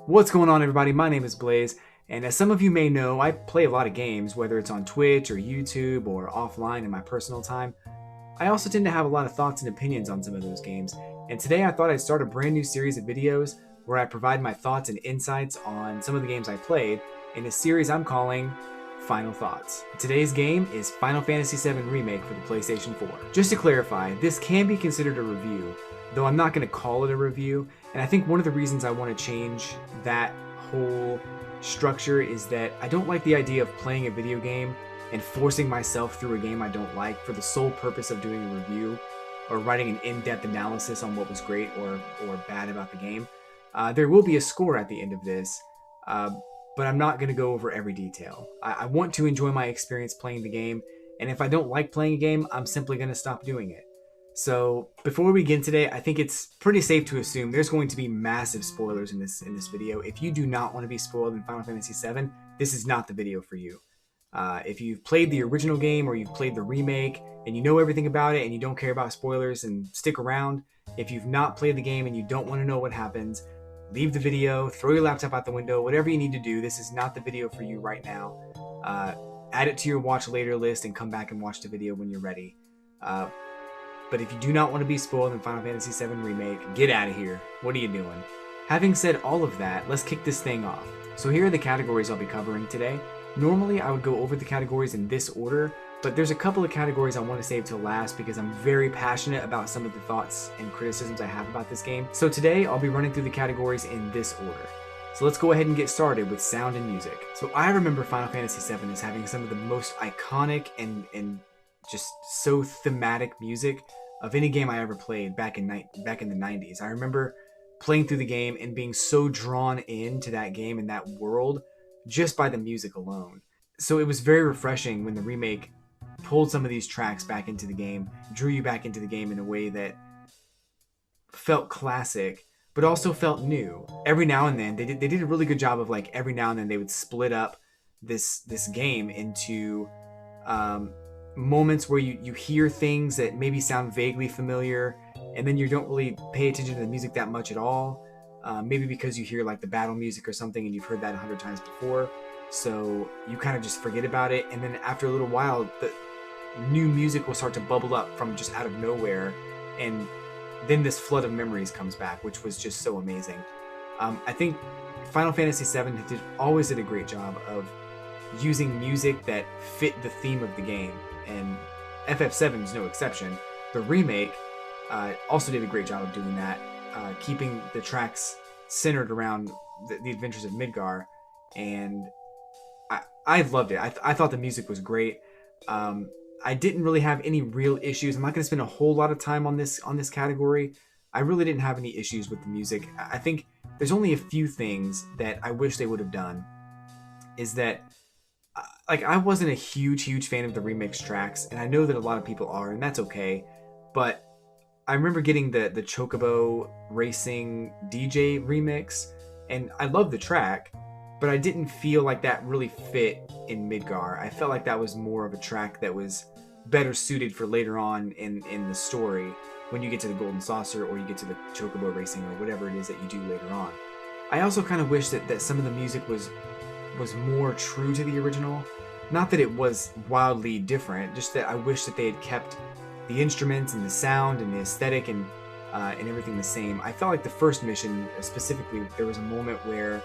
What's going on, everybody? My name is Blaze, and as some of you may know, I play a lot of games, whether it's on Twitch or YouTube or offline in my personal time. I also tend to have a lot of thoughts and opinions on some of those games, and today I thought I'd start a brand new series of videos where I provide my thoughts and insights on some of the games I played in a series I'm calling Final Thoughts. Today's game is Final Fantasy VII Remake for the PlayStation 4. Just to clarify, this can be considered a review, though I'm not going to call it a review, and I think one of the reasons I want to change that whole structure is that I don't like the idea of playing a video game and forcing myself through a game I don't like for the sole purpose of doing a review or writing an in-depth analysis on what was great or bad about the game. There will be a score at the end of this, but I'm not going to go over every detail. I want to enjoy my experience playing the game, and if I don't like playing a game, I'm simply going to stop doing it. So before we begin today, I think it's pretty safe to assume there's going to be massive spoilers in this video. If you do not want to be spoiled in Final Fantasy VII, this is not the video for you. If you've played the original game or you've played the remake and you know everything about it and you don't care about spoilers, and stick around. If you've not played the game and you don't want to know what happens, leave the video, throw your laptop out the window, whatever you need to do. This is not the video for you right now. Add it to your watch later list and come back and watch the video when you're ready. But if you do not want to be spoiled in Final Fantasy VII Remake, get out of here. What are you doing? Having said all of that, let's kick this thing off. So here are the categories I'll be covering today. Normally I would go over the categories in this order, but there's a couple of categories I want to save till last because I'm very passionate about some of the thoughts and criticisms I have about this game. So today I'll be running through the categories in this order. So let's go ahead and get started with sound and music. So I remember Final Fantasy VII as having some of the most iconic and just so thematic music of any game I ever played back in the 90s. I remember playing through the game and being so drawn into that game and that world just by the music alone. So it was very refreshing when the remake pulled some of these tracks back into the game, drew you back into the game in a way that felt classic, but also felt new. Every now and then, they did a really good job of, like, every now and then they would split up this game into moments where you hear things that maybe sound vaguely familiar, and then you don't really pay attention to the music that much at all. Maybe because you hear like the battle music or something and you've heard that 100 times before, so you kind of just forget about it. And then after a little while, the new music will start to bubble up from just out of nowhere, and then this flood of memories comes back, which was just so amazing. I think Final Fantasy VII always did a great job of using music that fit the theme of the game, and FF7 is no exception. The remake also did a great job of doing that, keeping the tracks centered around the adventures of Midgar, and I loved it. I thought the music was great. I didn't really have any real issues. I'm not going to spend a whole lot of time on this category. I really didn't have any issues with the music. I think there's only a few things that I wish they would have done. Is that like, I wasn't a huge fan of the remix tracks, and I know that a lot of people are, and that's okay. But I remember getting the Chocobo Racing DJ remix, and I love the track, but I didn't feel like that really fit in Midgar. I felt like that was more of a track that was better suited for later on in the story, when you get to the Golden Saucer or you get to the Chocobo Racing or whatever it is that you do later on. I also kind of wish that some of the music was more true to the original. Not that it was wildly different, just that I wish that they had kept the instruments and the sound and the aesthetic and everything the same. I felt like the first mission specifically, there was a moment where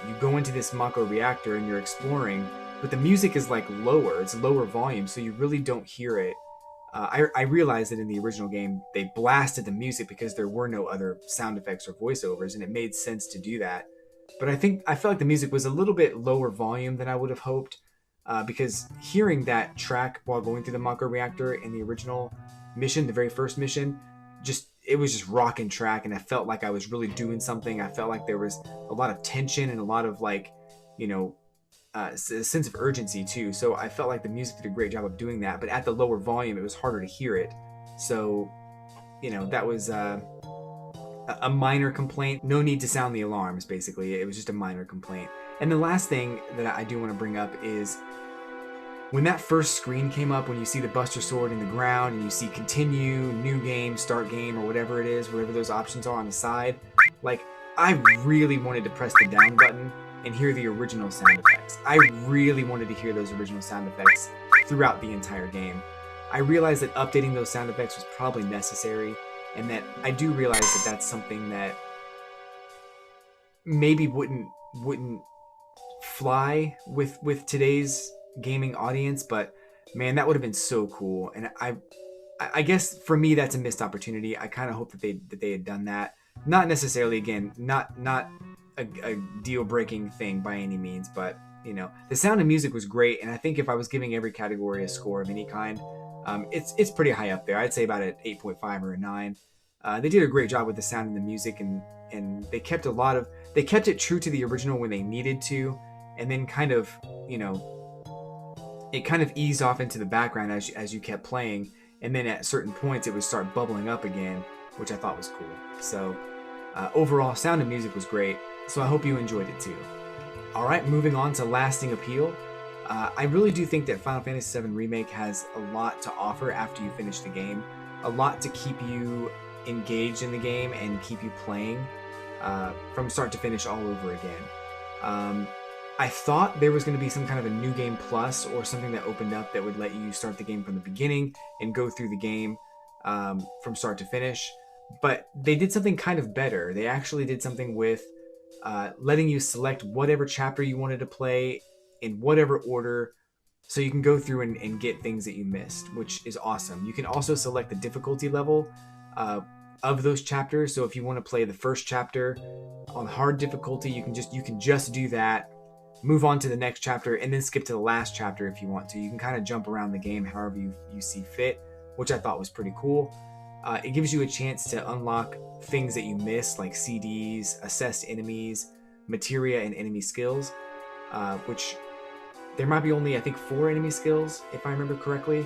you go into this Mako reactor and you're exploring, but the music is like lower, it's lower volume, so you really don't hear it. I realized that in the original game they blasted the music because there were no other sound effects or voiceovers, and it made sense to do that. But I felt like the music was a little bit lower volume than I would have hoped, because hearing that track while going through the Mako reactor in the original mission, the very first mission, it was just rocking track, and I felt like I was really doing something. I felt like there was a lot of tension and a lot of, like, a sense of urgency too. So I felt like the music did a great job of doing that, but at the lower volume it was harder to hear it. So that was a minor complaint. No need to sound the alarms, basically. It was just a minor complaint. And the last thing that I do want to bring up is when that first screen came up, when you see the Buster Sword in the ground and you see continue, new game, start game, or whatever it is, whatever those options are on the side, like, I really wanted to press the down button and hear the original sound effects. I really wanted to hear those original sound effects throughout the entire game. I realized that updating those sound effects was probably necessary, and that I do realize that that's something that maybe wouldn't fly with today's gaming audience, but man, that would have been so cool. And I guess for me that's a missed opportunity. I kind of hope that they had done that. Not necessarily, again, not a deal breaking thing by any means, but you know, the sound and music was great, and I think if I was giving every category a score of any kind, it's pretty high up there. I'd say about an 8.5 or a 9. They did a great job with the sound and the music, and they kept it true to the original when they needed to, and then kind of, you know, it kind of eased off into the background as you kept playing, and then at certain points it would start bubbling up again, which I thought was cool. So overall, sound and music was great, so I hope you enjoyed it too. Alright, moving on to lasting appeal. I really do think that Final Fantasy VII Remake has a lot to offer after you finish the game, a lot to keep you engaged in the game and keep you playing from start to finish all over again. I thought there was going to be some kind of a new game plus or something that opened up that would let you start the game from the beginning and go through the game from start to finish. But they did something kind of better. They actually did something with letting you select whatever chapter you wanted to play in whatever order, so you can go through and get things that you missed, which is awesome. You can also select the difficulty level of those chapters. So if you want to play the first chapter on hard difficulty, you can just do that, move on to the next chapter, and then skip to the last chapter if you want to. You can kind of jump around the game however you see fit, which I thought was pretty cool. It gives you a chance to unlock things that you missed, like CDs, assessed enemies, materia, and enemy skills, which there might be only, I think, 4 enemy skills, if I remember correctly.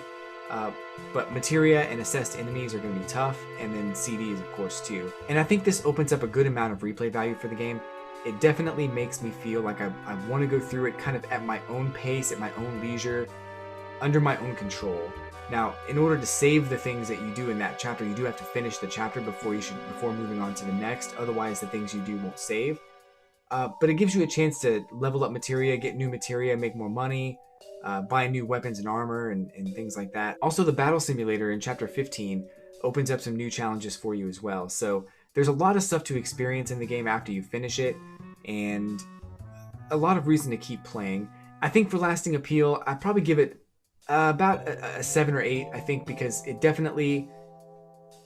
But materia and assessed enemies are going to be tough, and then CDs, of course, too. And I think this opens up a good amount of replay value for the game. It definitely makes me feel like I want to go through it kind of at my own pace, at my own leisure, under my own control. Now, in order to save the things that you do in that chapter, you do have to finish the chapter before moving on to the next. Otherwise, the things you do won't save. But it gives you a chance to level up materia, get new materia, make more money, buy new weapons and armor, and things like that. Also, the battle simulator in Chapter 15 opens up some new challenges for you as well. So there's a lot of stuff to experience in the game after you finish it, and a lot of reason to keep playing. I think for lasting appeal, I'd probably give it about a 7 or 8, I think, because it definitely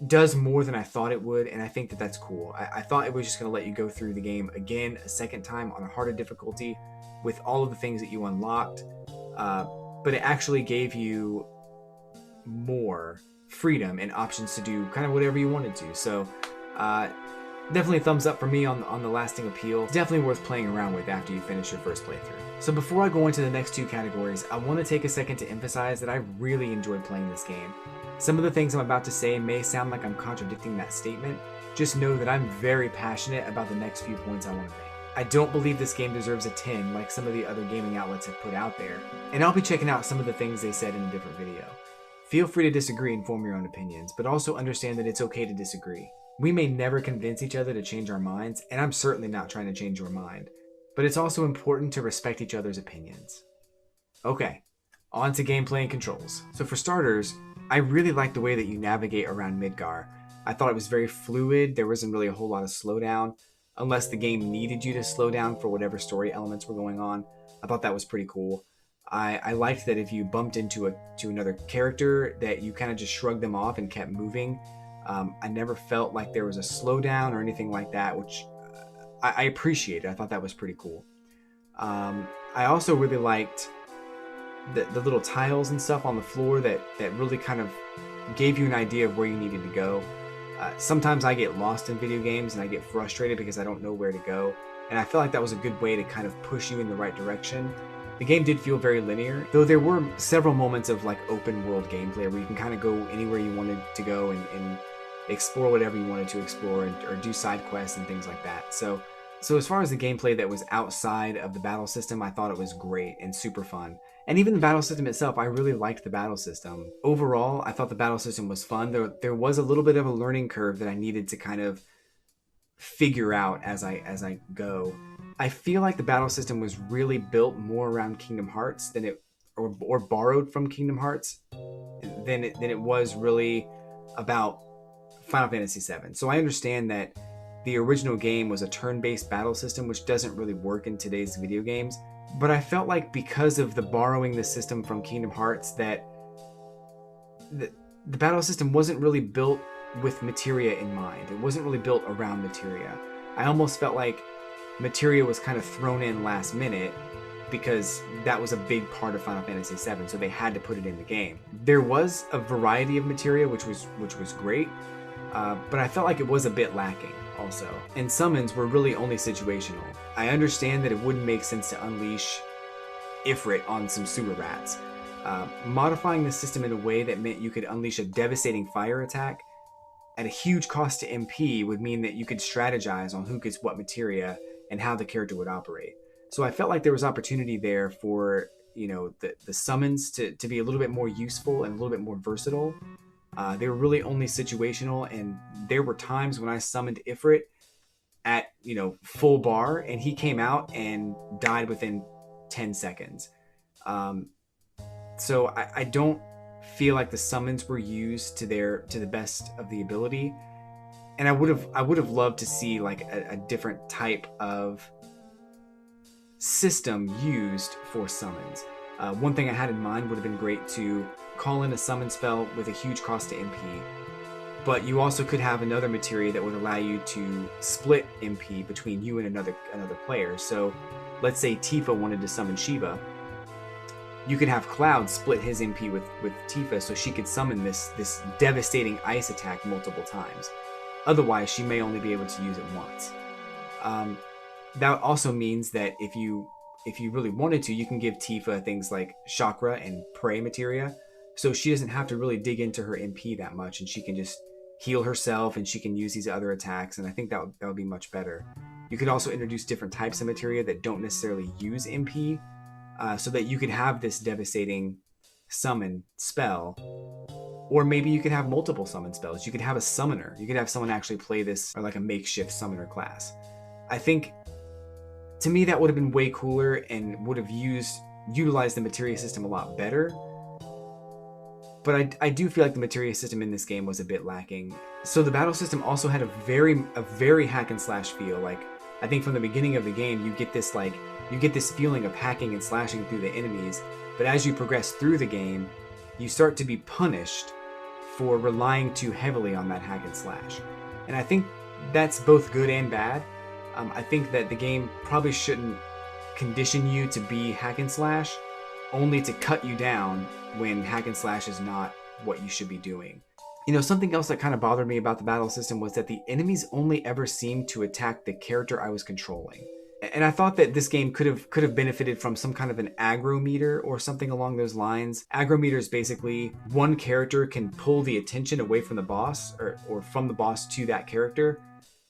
does more than I thought it would, and I think that that's cool. I thought it was just going to let you go through the game again a second time on a harder difficulty with all of the things that you unlocked, but it actually gave you more freedom and options to do kind of whatever you wanted to. So definitely a thumbs up for me on the lasting appeal. It's definitely worth playing around with after you finish your first playthrough. So before I go into the next 2 categories, I want to take a second to emphasize that I really enjoyed playing this game. Some of the things I'm about to say may sound like I'm contradicting that statement. Just know that I'm very passionate about the next few points I want to make. I don't believe this game deserves a 10 like some of the other gaming outlets have put out there, and I'll be checking out some of the things they said in a different video. Feel free to disagree and form your own opinions, but also understand that it's okay to disagree. We may never convince each other to change our minds, and I'm certainly not trying to change your mind, but it's also important to respect each other's opinions. Okay, on to gameplay and controls. So for starters, I really like the way that you navigate around Midgar. I thought it was very fluid. There wasn't really a whole lot of slowdown, unless the game needed you to slow down for whatever story elements were going on. I thought that was pretty cool. I liked that if you bumped into another character, that you kind of just shrugged them off and kept moving. I never felt like there was a slowdown or anything like that, which I appreciated. I thought that was pretty cool. I also really liked the little tiles and stuff on the floor that really kind of gave you an idea of where you needed to go. Sometimes I get lost in video games and I get frustrated because I don't know where to go, and I feel like that was a good way to kind of push you in the right direction. The game did feel very linear, though there were several moments of like open world gameplay where you can kind of go anywhere you wanted to go and explore whatever you wanted to explore, or do side quests and things like that. So as far as the gameplay that was outside of the battle system, I thought it was great and super fun. And even the battle system itself, I really liked the battle system. Overall, I thought the battle system was fun. There was a little bit of a learning curve that I needed to kind of figure out as I go. I feel like the battle system was really built more around Kingdom Hearts than it or borrowed from Kingdom Hearts than it was really about Final Fantasy VII. So I understand that the original game was a turn-based battle system, which doesn't really work in today's video games. But I felt like because of the borrowing the system from Kingdom Hearts, that the battle system wasn't really built with materia in mind. It wasn't really built around materia. I almost felt like materia was kind of thrown in last minute because that was a big part of Final Fantasy VII, so they had to put it in the game. There was a variety of materia, which was great, but I felt like it was a bit lacking also. And summons were really only situational. I understand that it wouldn't make sense to unleash Ifrit on some sewer rats. Modifying the system in a way that meant you could unleash a devastating fire attack at a huge cost to MP would mean that you could strategize on who gets what materia and how the character would operate. So I felt like there was opportunity there for, you know, the summons to be a little bit more useful and a little bit more versatile. They were really only situational, and there were times when I summoned Ifrit at, you know, full bar, and he came out and died within 10 seconds. So I don't feel like the summons were used to the best of the ability, and I would have loved to see like a different type of system used for summons. One thing I had in mind would have been great to call in a summon spell with a huge cost to MP, but you also could have another materia that would allow you to split MP between you and another player. So let's say Tifa wanted to summon Shiva. You could have Cloud split his MP with Tifa so she could summon this devastating ice attack multiple times. Otherwise, she may only be able to use it once. That also means that if you really wanted to, you can give Tifa things like chakra and prey materia, so she doesn't have to really dig into her MP that much, and she can just heal herself, and she can use these other attacks, and I think that would be much better. You could also introduce different types of materia that don't necessarily use MP, so that you could have this devastating summon spell. Or maybe you could have multiple summon spells. You could have a summoner. You could have someone actually play this, or like a makeshift summoner class. I think, to me, that would have been way cooler and would have utilized the materia system a lot better. But I do feel like the materia system in this game was a bit lacking. So the battle system also had a very hack and slash feel. Like, I think from the beginning of the game, you get this feeling of hacking and slashing through the enemies. But as you progress through the game, you start to be punished for relying too heavily on that hack and slash. And I think that's both good and bad. I think that the game probably shouldn't condition you to be hack and slash, only to cut you down when hack and slash is not what you should be doing. You know, something else that kind of bothered me about the battle system was that the enemies only ever seemed to attack the character I was controlling. And I thought that this game could have benefited from some kind of an aggro meter or something along those lines. Aggro meter is basically one character can pull the attention away from the boss or from the boss to that character,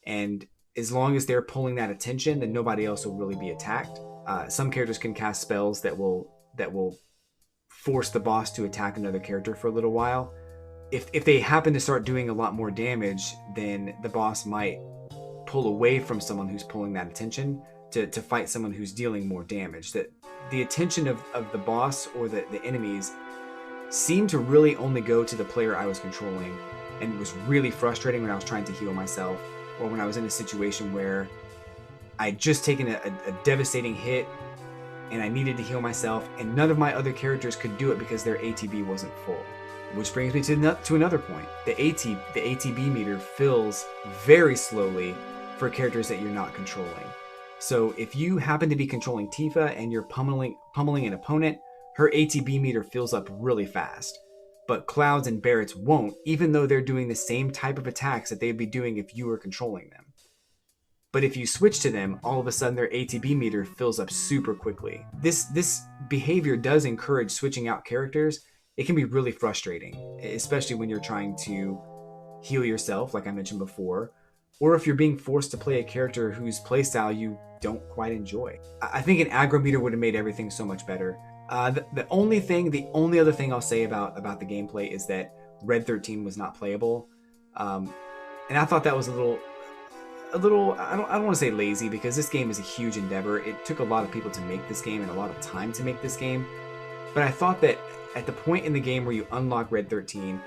and as long as they're pulling that attention, then nobody else will really be attacked. Some characters can cast spells that will force the boss to attack another character for a little while. If they happen to start doing a lot more damage, then the boss might pull away from someone who's pulling that attention to fight someone who's dealing more damage. That the attention of the boss or the enemies seemed to really only go to the player I was controlling, and it was really frustrating when I was trying to heal myself, or when I was in a situation where I'd just taken a devastating hit and I needed to heal myself, and none of my other characters could do it because their ATB wasn't full. Which brings me to another point. The ATB meter fills very slowly for characters that you're not controlling. So if you happen to be controlling Tifa and you're pummeling an opponent, her ATB meter fills up really fast. But Cloud's and Barrett's won't, even though they're doing the same type of attacks that they'd be doing if you were controlling them. But if you switch to them, all of a sudden their ATB meter fills up super quickly. This behavior does encourage switching out characters. It can be really frustrating, especially when you're trying to heal yourself, like I mentioned before, or if you're being forced to play a character whose playstyle you don't quite enjoy. I think an aggro meter would have made everything so much better. The only other thing I'll say about the gameplay is that Red 13 was not playable, and I thought that was a a little, I don't want to say lazy, because this game is a huge endeavor. It took a lot of people to make this game and a lot of time to make this game. But I thought that at the point in the game where you unlock Red 13,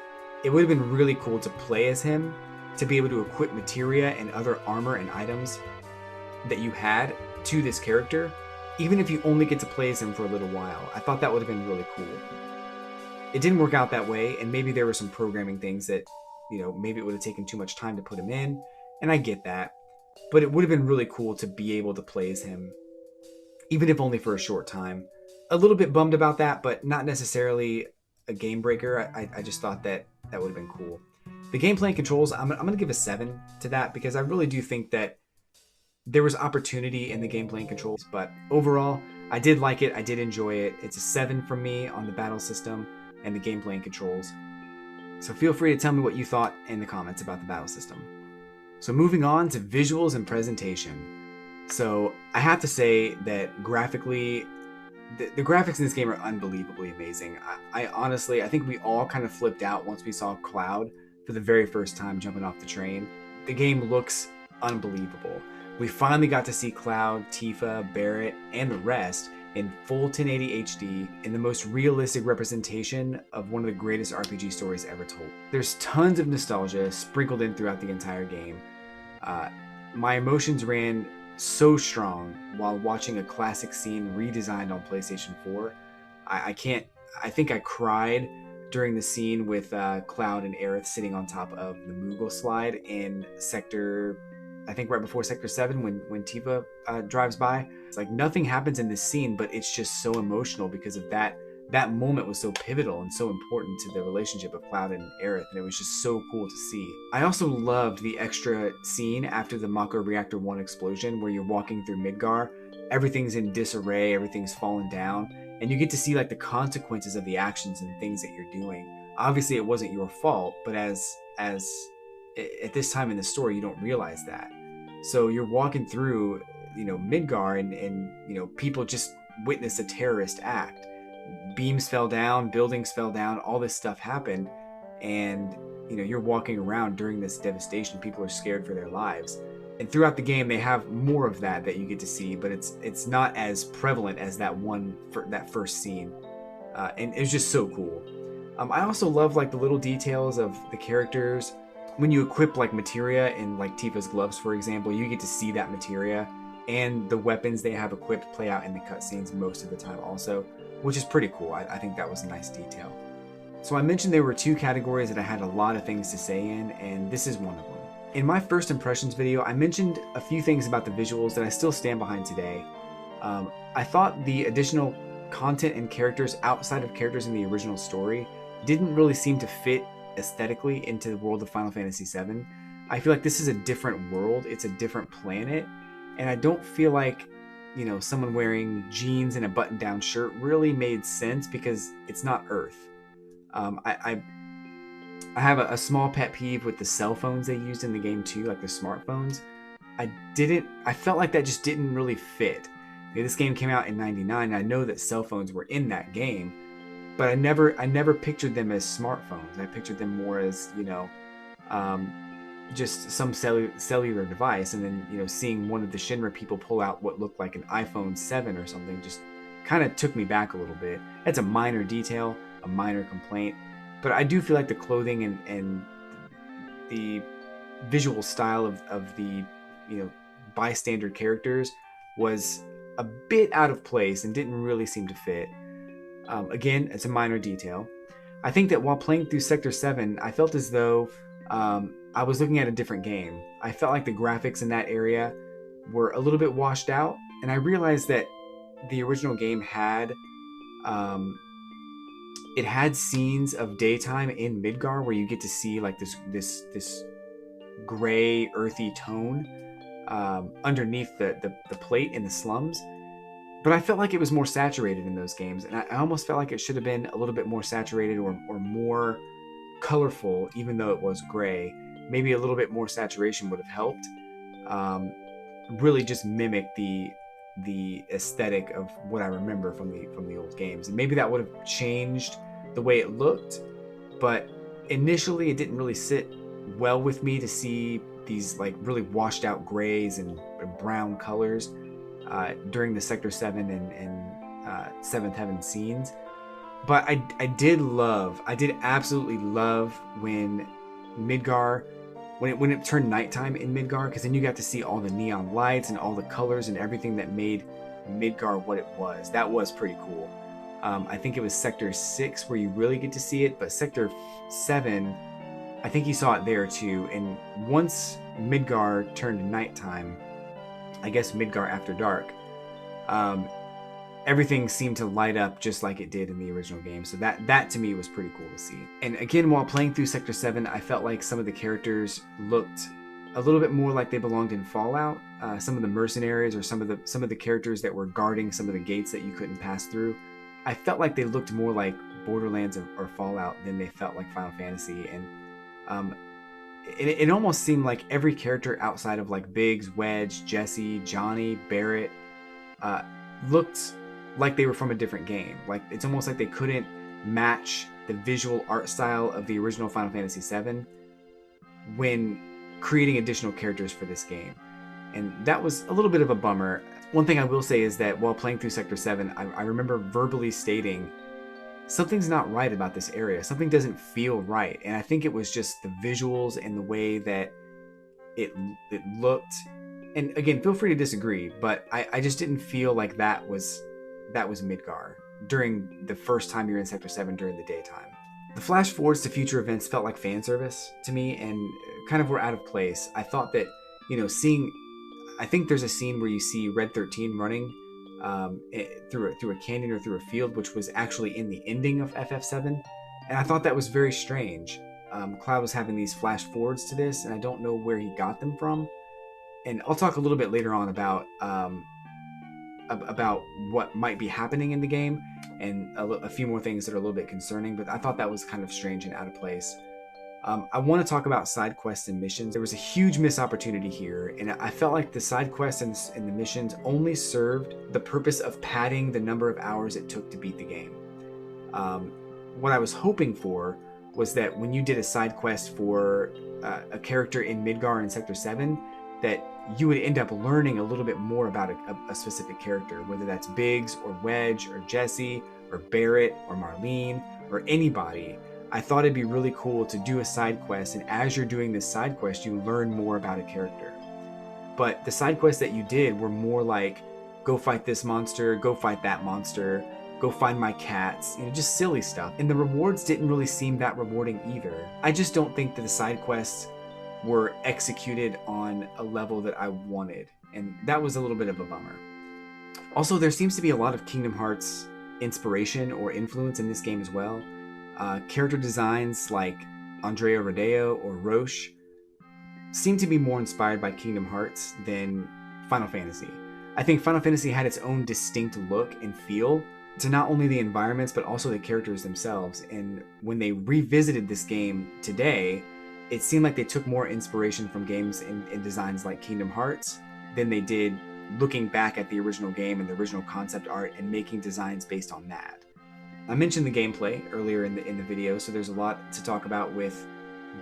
it would have been really cool to play as him, to be able to equip materia and other armor and items that you had to this character, even if you only get to play as him for a little while. I thought that would have been really cool. It didn't work out that way, and maybe there were some programming things that, maybe it would have taken too much time to put him in, and I get that. But it would have been really cool to be able to play as him, even if only for a short time. A little bit bummed about that, but not necessarily a game breaker. I just thought that would have been cool. The gameplay and controls, I'm going to give a 7 to that, because I really do think that there was opportunity in the gameplay and controls. But overall, I did like it. I did enjoy it. It's a 7 from me on the battle system and the gameplay and controls. So feel free to tell me what you thought in the comments about the battle system. So moving on to visuals and presentation. So I have to say that graphically, the graphics in this game are unbelievably amazing. I honestly, I think we all kind of flipped out once we saw Cloud for the very first time jumping off the train. The game looks unbelievable. We finally got to see Cloud, Tifa, Barret, and the rest in full 1080 HD in the most realistic representation of one of the greatest RPG stories ever told. There's tons of nostalgia sprinkled in throughout the entire game. My emotions ran so strong while watching a classic scene redesigned on PlayStation 4. I think I cried during the scene with Cloud and Aerith sitting on top of the Moogle slide in Sector, I think right before Sector 7 when Tifa drives by. It's like nothing happens in this scene, but it's just so emotional because of that moment was so pivotal and so important to the relationship of Cloud and Aerith, and it was just so cool to see. I also loved the extra scene after the Mako Reactor 1 explosion where you're walking through Midgar. Everything's in disarray, everything's fallen down, and you get to see like the consequences of the actions and things that you're doing. Obviously it wasn't your fault, but as at this time in the story you don't realize that. So you're walking through, Midgar and people just witness a terrorist act. Beams fell down, buildings fell down, all this stuff happened, and you're walking around during this devastation. People are scared for their lives, and throughout the game they have more of that you get to see, but it's not as prevalent as that first scene, and it was just so cool. I also love like the little details of the characters. When you equip like materia in like Tifa's gloves, for example, you get to see that materia, and the weapons they have equipped play out in the cutscenes most of the time also, which is pretty cool. I think that was a nice detail. So I mentioned there were 2 categories that I had a lot of things to say in, and this is one of them. In my first impressions video, I mentioned a few things about the visuals that I still stand behind today. I thought the additional content and characters outside of characters in the original story didn't really seem to fit aesthetically into the world of Final Fantasy VII. I feel like this is a different world, it's a different planet, and I don't feel like someone wearing jeans and a button-down shirt really made sense because it's not Earth. I have a small pet peeve with the cell phones they used in the game too, like the smartphones. I felt like that just didn't really fit. This game came out in '99, and I know that cell phones were in that game, but I never pictured them as smartphones. I pictured them more as just some cellular device, and then seeing one of the Shinra people pull out what looked like an iPhone 7 or something just kind of took me back a little bit. That's a minor detail, a minor complaint, but I do feel like the clothing and the visual style of the bystander characters was a bit out of place and didn't really seem to fit. Again, it's a minor detail. I think that while playing through Sector 7, I felt as though I was looking at a different game. I felt like the graphics in that area were a little bit washed out, and I realized that the original game had scenes of daytime in Midgar where you get to see like this gray, earthy tone underneath the plate in the slums. But I felt like it was more saturated in those games, and I almost felt like it should have been a little bit more saturated or more colorful, even though it was gray. Maybe a little bit more saturation would have helped. Really just mimic the aesthetic of what I remember from the old games, and maybe that would have changed the way it looked. But initially, it didn't really sit well with me to see these like really washed out grays and brown colors during the Sector 7 and Seventh Heaven scenes. But I did absolutely love when Midgar, when it turned nighttime in Midgar, because then you got to see all the neon lights and all the colors and everything that made Midgar what it was. That was pretty cool. I think it was Sector 6 where you really get to see it, but Sector 7, I think you saw it there too. And once Midgar turned nighttime, I guess Midgar After Dark, everything seemed to light up just like it did in the original game. So that to me was pretty cool to see. And again, while playing through Sector 7, I felt like some of the characters looked a little bit more like they belonged in Fallout. Some of the mercenaries or some of the characters that were guarding some of the gates that you couldn't pass through, I felt like they looked more like Borderlands or Fallout than they felt like Final Fantasy. And it almost seemed like every character outside of like Biggs, Wedge, Jesse, Johnny, Barrett looked like they were from a different game. Like it's almost like they couldn't match the visual art style of the original Final Fantasy VII when creating additional characters for this game. And that was a little bit of a bummer. One thing I will say is that while playing through Sector 7, I remember verbally stating, something's not right about this area. Something doesn't feel right. And I think it was just the visuals and the way that it looked. And again, feel free to disagree, but I just didn't feel like that was Midgar during the first time you're in Sector 7 during the daytime. The flash forwards to future events felt like fan service to me and kind of were out of place. I thought that, I think there's a scene where you see Red 13 running through a canyon or through a field, which was actually in the ending of FF7. And I thought that was very strange. Cloud was having these flash forwards to this, and I don't know where he got them from. And I'll talk a little bit later on about what might be happening in the game and a few more things that are a little bit concerning, but I thought that was kind of strange and out of place. I want to talk about side quests and missions. There was a huge missed opportunity here, and I felt like the side quests and the missions only served the purpose of padding the number of hours it took to beat the game. What I was hoping for was that when you did a side quest for a character in Midgar in Sector 7, that you would end up learning a little bit more about a specific character, whether that's Biggs or Wedge or Jesse or Barrett or Marlene or anybody. I thought it'd be really cool to do a side quest, and as you're doing this side quest, you learn more about a character. But the side quests that you did were more like, go fight this monster, go fight that monster, go find my cats, just silly stuff. And the rewards didn't really seem that rewarding either. I just don't think that the side quests were executed on a level that I wanted, and that was a little bit of a bummer. Also, there seems to be a lot of Kingdom Hearts inspiration or influence in this game as well. Character designs like Andrea Rodeo or Roche seem to be more inspired by Kingdom Hearts than Final Fantasy. I think Final Fantasy had its own distinct look and feel to not only the environments but also the characters themselves, and when they revisited this game today, it seemed like they took more inspiration from games and designs like Kingdom Hearts than they did looking back at the original game and the original concept art and making designs based on that. I mentioned the gameplay earlier in the video, so there's a lot to talk about with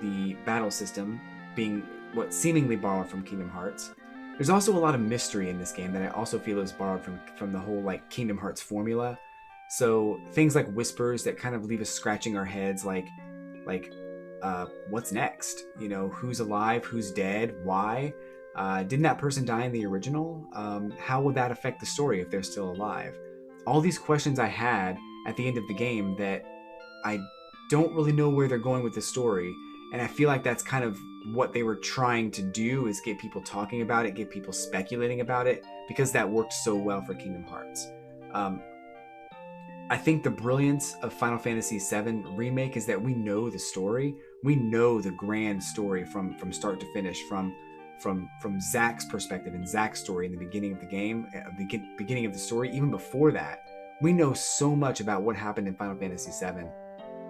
the battle system being what seemingly borrowed from Kingdom Hearts. There's also a lot of mystery in this game that I also feel is borrowed from the whole like Kingdom Hearts formula. So things like whispers that kind of leave us scratching our heads, like what's next? Who's alive? Who's dead? Why? Didn't that person die in the original? How would that affect the story if they're still alive? All these questions I had at the end of the game that I don't really know where they're going with the story, and I feel like that's kind of what they were trying to do, is get people talking about it, get people speculating about it, because that worked so well for Kingdom Hearts. I think the brilliance of Final Fantasy VII Remake is that we know the story. We know the grand story from start to finish, from Zack's perspective and Zack's story in the beginning of the game, beginning of the story, even before that. We know so much about what happened in Final Fantasy VII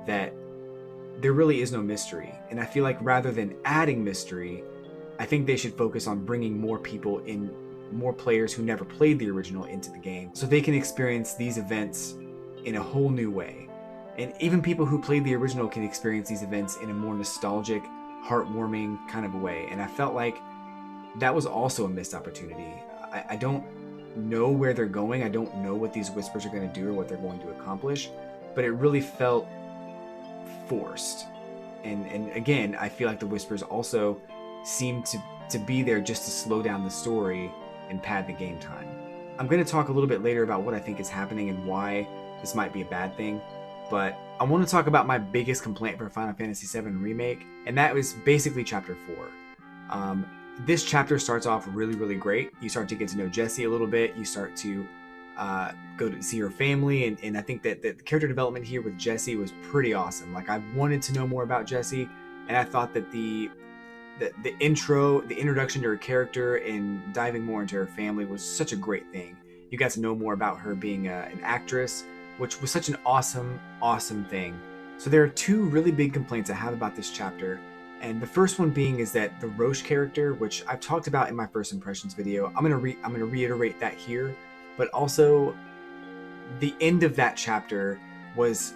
that there really is no mystery. And I feel like rather than adding mystery, I think they should focus on bringing more people in, more players who never played the original into the game, so they can experience these events in a whole new way. And even people who played the original can experience these events in a more nostalgic, heartwarming kind of a way. And I felt like that was also a missed opportunity. I don't know where they're going. I don't know what these whispers are going to do or what they're going to accomplish, but it really felt forced. And again, I feel like the whispers also seem to be there just to slow down the story and pad the game time. I'm going to talk a little bit later about what I think is happening and why this might be a bad thing, but I want to talk about my biggest complaint for Final Fantasy VII Remake, and that was basically Chapter 4. This chapter starts off really great. You start to get to know Jessie a little bit. You start to go to see her family, and I think that the character development here with Jessie was pretty awesome. Like, I wanted to know more about Jessie, and I thought that the introduction to her character and diving more into her family was such a great thing. You got to know more about her being an actress, which was such an awesome thing. So there are two really big complaints I have about this chapter. And the first one being is that the Roche character, which I've talked about in my first impressions video, I'm gonna reiterate that here, but also the end of that chapter was,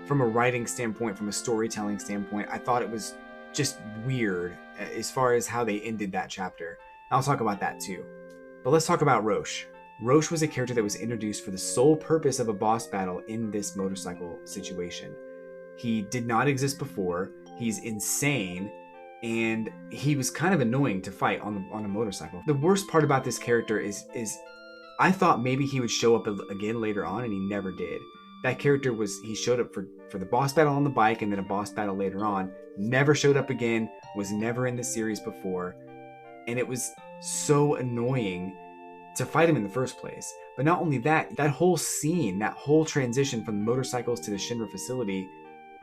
from a writing standpoint, from a storytelling standpoint, I thought it was just weird as far as how they ended that chapter. I'll talk about that too. But let's talk about Roche. Roche was a character that was introduced for the sole purpose of a boss battle in this motorcycle situation. He did not exist before. He's insane, and he was kind of annoying to fight on a motorcycle. The worst part about this character is I thought maybe he would show up again later on, and he never did. That character he showed up for the boss battle on the bike and then a boss battle later on, never showed up again, was never in the series before, and it was so annoying to fight him in the first place. But not only that, that whole scene, that whole transition from the motorcycles to the Shinra facility,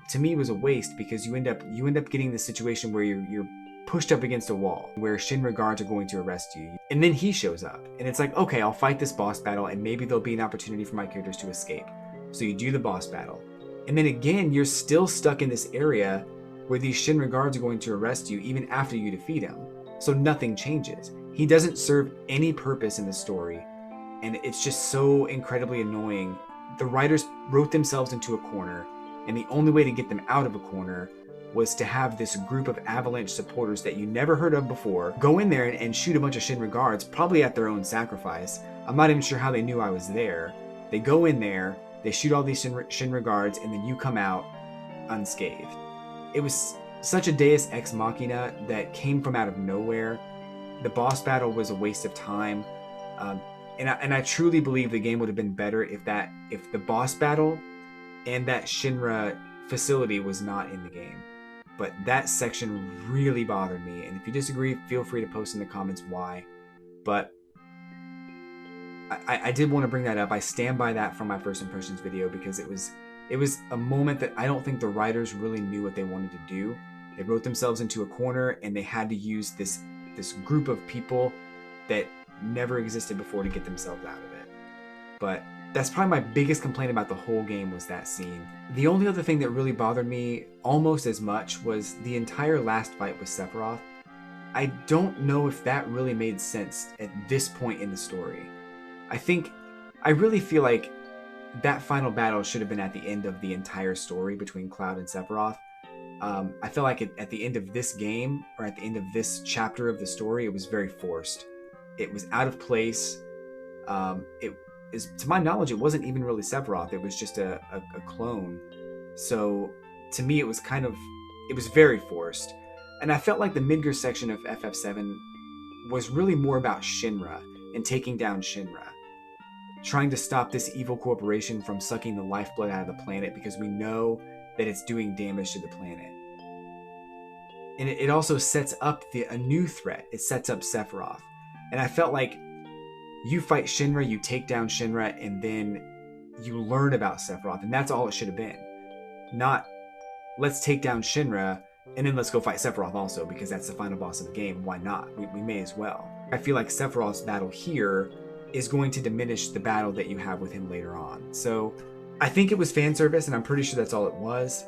to me was a waste, because you end up getting the situation where you're pushed up against a wall where Shinra guards are going to arrest you, and then he shows up, and it's like, okay, I'll fight this boss battle and maybe there'll be an opportunity for my characters to escape. So you do the boss battle, and then again you're still stuck in this area where these Shinra guards are going to arrest you even after you defeat him. So nothing changes. He doesn't serve any purpose in the story, and it's just so incredibly annoying. The writers wrote themselves into a corner, and the only way to get them out of a corner was to have this group of Avalanche supporters that you never heard of before go in there and shoot a bunch of Shinra guards, probably at their own sacrifice. I'm not even sure how they knew I was there. They go in there, they shoot all these Shinra guards, and then you come out unscathed. It was such a deus ex machina that came from out of nowhere. The boss battle was a waste of time. And I truly believe the game would have been better if the boss battle and that Shinra facility was not in the game. But that section really bothered me, and if you disagree, feel free to post in the comments why. But I did want to bring that up. I stand by that from my first impressions video, because it was a moment that I don't think the writers really knew what they wanted to do. They wrote themselves into a corner, and they had to use this group of people that never existed before to get themselves out of it. But that's probably my biggest complaint about the whole game, was that scene. The only other thing that really bothered me almost as much was the entire last fight with Sephiroth. I don't know if that really made sense at this point in the story. I really feel like that final battle should have been at the end of the entire story between Cloud and Sephiroth. I feel like at the end of this game, or at the end of this chapter of the story, it was very forced. It was out of place. To my knowledge, it wasn't even really Sephiroth. It was just a clone. So to me, it was very forced. And I felt like the Midgar section of FF7 was really more about Shinra and taking down Shinra, trying to stop this evil corporation from sucking the lifeblood out of the planet, because we know that it's doing damage to the planet. And it also sets up a new threat. It sets up Sephiroth. And I felt like you fight Shinra, you take down Shinra, and then you learn about Sephiroth, and that's all it should have been. Not, let's take down Shinra, and then let's go fight Sephiroth also, because that's the final boss of the game. Why not? We may as well. I feel like Sephiroth's battle here is going to diminish the battle that you have with him later on. So I think it was fan service, and I'm pretty sure that's all it was.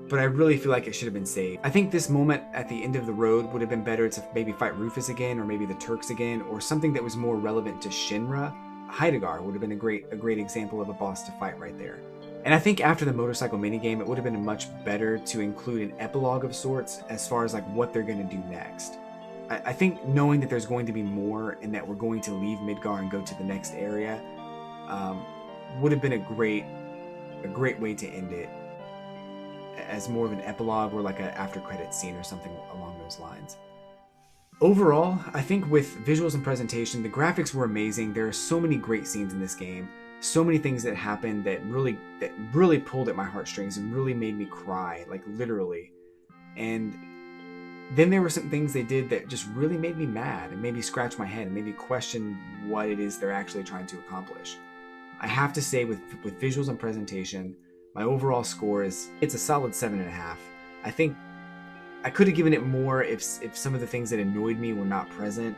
But I really feel like it should have been saved. I think this moment at the end of the road would have been better to maybe fight Rufus again, or maybe the Turks again, or something that was more relevant to Shinra. Heidegger would have been a great example of a boss to fight right there. And I think after the motorcycle minigame, it would have been much better to include an epilogue of sorts as far as like what they're going to do next. I think knowing that there's going to be more and that we're going to leave Midgar and go to the next area would have been a great way to end it, as more of an epilogue or like an after credits scene or something along those lines. Overall, I think with visuals and presentation, the graphics were amazing. There are so many great scenes in this game, so many things that happened that really pulled at my heartstrings and really made me cry, like literally. And then there were some things they did that just really made me mad and made me scratch my head and made me question what it is they're actually trying to accomplish. I have to say with visuals and presentation, my overall score it's a solid 7.5. I think I could have given it more if some of the things that annoyed me were not present,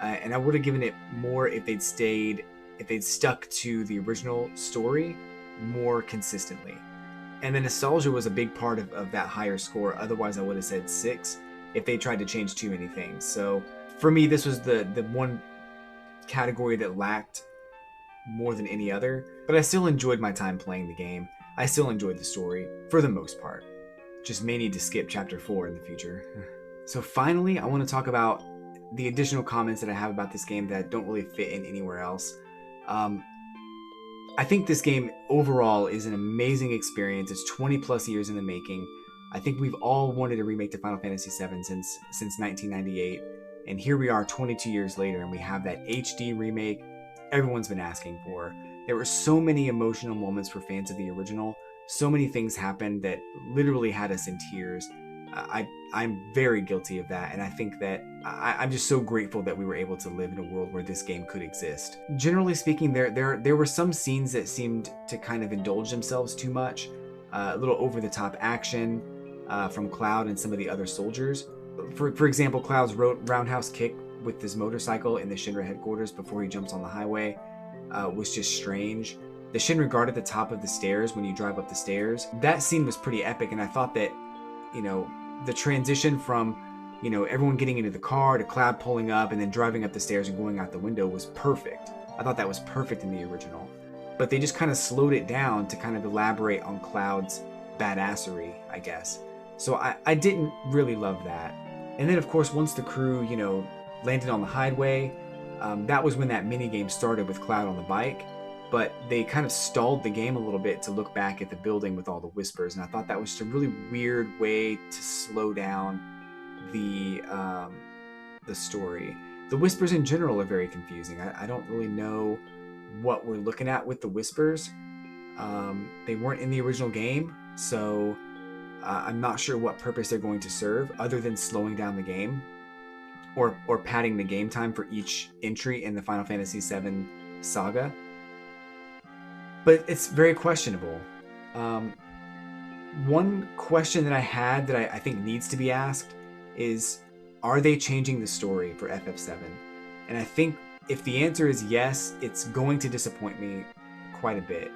and I would have given it more if they'd stuck to the original story more consistently. And the nostalgia was a big part of that higher score. Otherwise, I would have said 6 if they tried to change too many things. So for me, this was the one category that lacked more than any other. But I still enjoyed my time playing the game. I still enjoyed the story for the most part. Just may need to skip chapter 4 in the future. So finally, I want to talk about the additional comments that I have about this game that don't really fit in anywhere else. I think this game overall is an amazing experience. It's 20 plus years in the making. I think we've all wanted a remake to Final Fantasy VII since 1998. And here we are 22 years later and we have that HD remake everyone's been asking for. There were so many emotional moments for fans of the original. So many things happened that literally had us in tears. I'm very guilty of that, and I think that I'm just so grateful that we were able to live in a world where this game could exist. Generally speaking, there were some scenes that seemed to kind of indulge themselves too much. A little over-the-top action from Cloud and some of the other soldiers. For example, Cloud's roundhouse kick with this motorcycle in the Shinra headquarters before he jumps on the highway was just strange. The Shinra guard at the top of the stairs when you drive up the stairs, that scene was pretty epic, and I thought that, the transition from, everyone getting into the car to Cloud pulling up and then driving up the stairs and going out the window was perfect. I thought that was perfect in the original. But they just kind of slowed it down to kind of elaborate on Cloud's badassery, I guess. So I didn't really love that. And then, of course, once the crew, landed on the highway, that was when that minigame started with Cloud on the bike. But they kind of stalled the game a little bit to look back at the building with all the whispers, and I thought that was just a really weird way to slow down the story. The whispers in general are very confusing. I don't really know what we're looking at with the whispers. They weren't in the original game, so I'm not sure what purpose they're going to serve other than slowing down the game or padding the game time for each entry in the Final Fantasy VII saga. But it's very questionable. One question that I had that I think needs to be asked is, are they changing the story for FF7? And I think if the answer is yes, it's going to disappoint me quite a bit.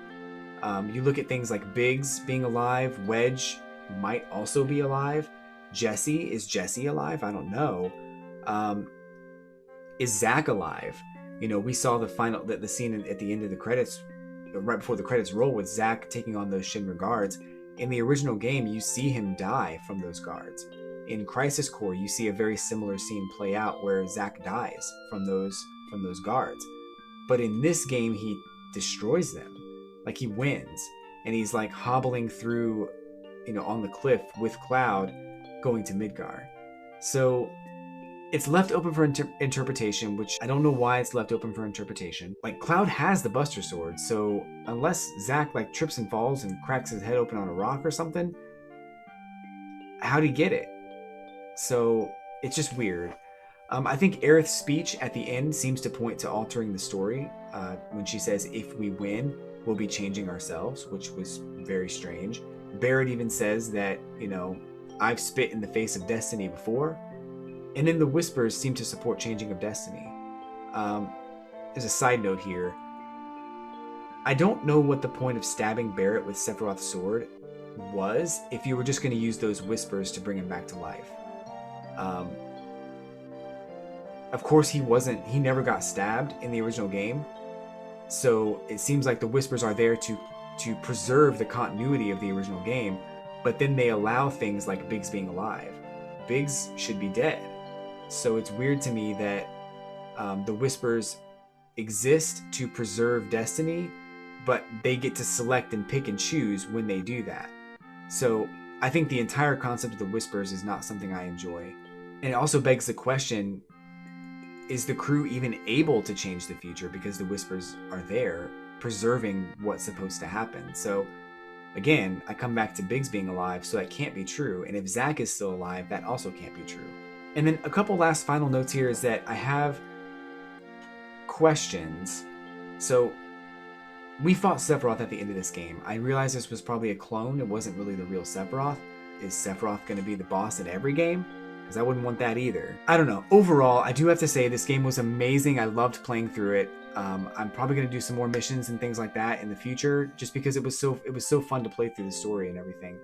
You look at things like Biggs being alive, Wedge might also be alive. Is Jesse alive? I don't know. Is Zack alive? We saw the scene at the end of the credits, right before the credits roll, with Zack taking on those Shinra guards. In the original game, you see him die from those guards. In Crisis Core, you see a very similar scene play out where Zack dies from those guards. But in this game, he destroys them. Like, he wins. And he's like hobbling through, on the cliff with Cloud going to Midgar. So it's left open for interpretation, which I don't know why it's left open for interpretation. Like, Cloud has the Buster Sword, so unless Zack trips and falls and cracks his head open on a rock or something, how'd he get it? So it's just weird. I think Aerith's speech at the end seems to point to altering the story when she says, if we win, we'll be changing ourselves, which was very strange. Barrett even says that, I've spit in the face of destiny before. And then the whispers seem to support changing of destiny. There's a side note here. I don't know what the point of stabbing Barrett with Sephiroth's sword was if you were just going to use those whispers to bring him back to life. Of course, he never got stabbed in the original game. So it seems like the whispers are there to to preserve the continuity of the original game, but then they allow things like Biggs being alive. Biggs should be dead. So it's weird to me that the Whispers exist to preserve Destiny, but they get to select and pick and choose when they do that. So I think the entire concept of the Whispers is not something I enjoy. And it also begs the question, is the crew even able to change the future because the Whispers are there preserving what's supposed to happen? So again, I come back to Biggs being alive, so that can't be true. And if Zack is still alive, that also can't be true. And then a couple last final notes here is that I have questions. So we fought Sephiroth at the end of this game. I realized this was probably a clone. It wasn't really the real Sephiroth. Is Sephiroth going to be the boss in every game? Because I wouldn't want that either. I don't know. Overall, I do have to say this game was amazing. I loved playing through it. I'm probably going to do some more missions and things like that in the future, just because it was so fun to play through the story and everything.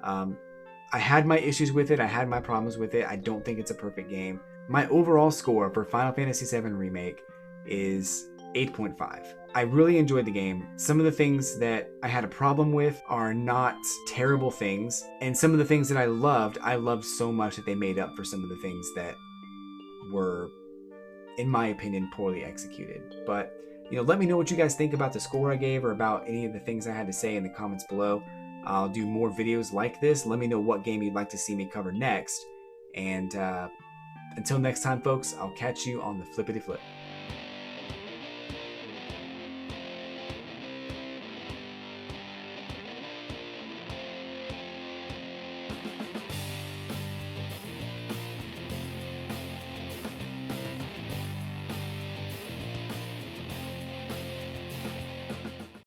I had my issues with it. I had my problems with it. I don't think it's a perfect game. My overall score for Final Fantasy VII Remake is 8.5. I really enjoyed the game. Some of the things that I had a problem with are not terrible things, and some of the things that I loved so much that they made up for some of the things that were, in my opinion, poorly executed. But, let me know what you guys think about the score I gave or about any of the things I had to say in the comments below. I'll do more videos like this. Let me know what game you'd like to see me cover next. And until next time, folks, I'll catch you on the flippity flip.